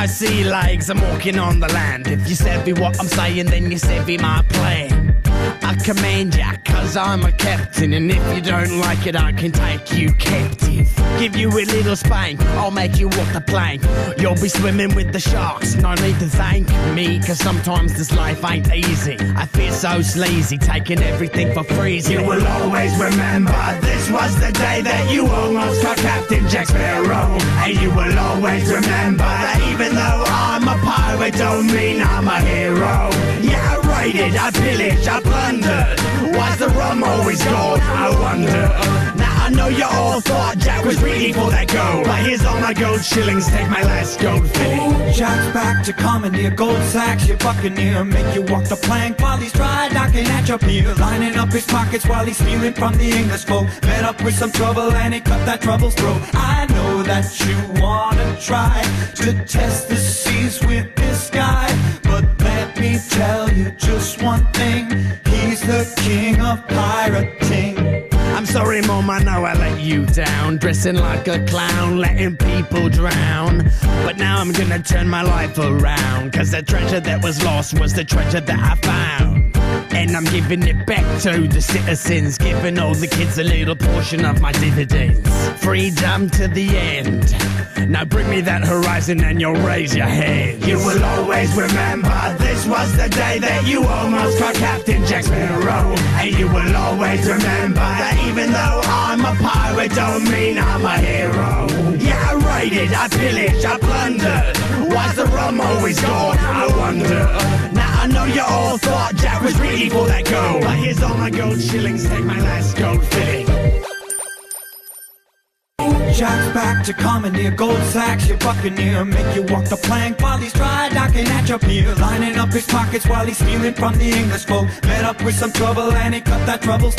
my sea legs, I'm walking on the land. If you savvy what I'm saying, then you savvy my plan. I command ya, cause I'm a captain, and if you don't like it, I can take you captive. Give you a little spank, I'll make you walk the plank. You'll be swimming with the sharks, no need to thank me, cause sometimes this life ain't easy. I feel so sleazy, taking everything for free. You will always remember, this was the day that you almost got Captain Jack Sparrow. And you will always remember that even though I'm a pirate, don't mean I'm a hero. Yeah, I raided, I pillaged, I plundered. Why's the rum always gone, I wonder? Now I know you all thought Jack was greedy for that gold, but here's all my gold shillings, take my last gold filling. Ooh, Jack's back to commandeer gold sacks, your buccaneer. Make you walk the plank while he's dry docking at your pier. Lining up his pockets while he's stealing from the English folk. Met up with some trouble and he cut that trouble's throat. I know that you wanna try to test the seas with this guy, but let me tell you just one thing, he's the king of pirating. I'm sorry, Mom, I know I let you down, dressing like a clown, letting people drown. But now I'm gonna turn my life around, cause the treasure that was lost was the treasure that I found. And I'm giving it back to the citizens, giving all the kids a little portion of my dividends. Freedom to the end. Now bring me that horizon and you'll raise your hand. You will always remember, this was the day that you almost caught Captain Jack Sparrow. And you will always remember that even though I'm a pirate, don't mean I'm a hero. Yeah, I raided, I pillaged, I plundered. Why's the rum always gone, I wonder? Now I know you all thought Jack was greedy for that gold, but here's all my gold shillings, take my last gold filling. Jack's back to commandeer gold sacks, your buccaneer. Make you walk the plank while he's dry docking at your pier. Lining up his pockets while he's stealing from the English folk. Met up with some trouble and he cut that trouble's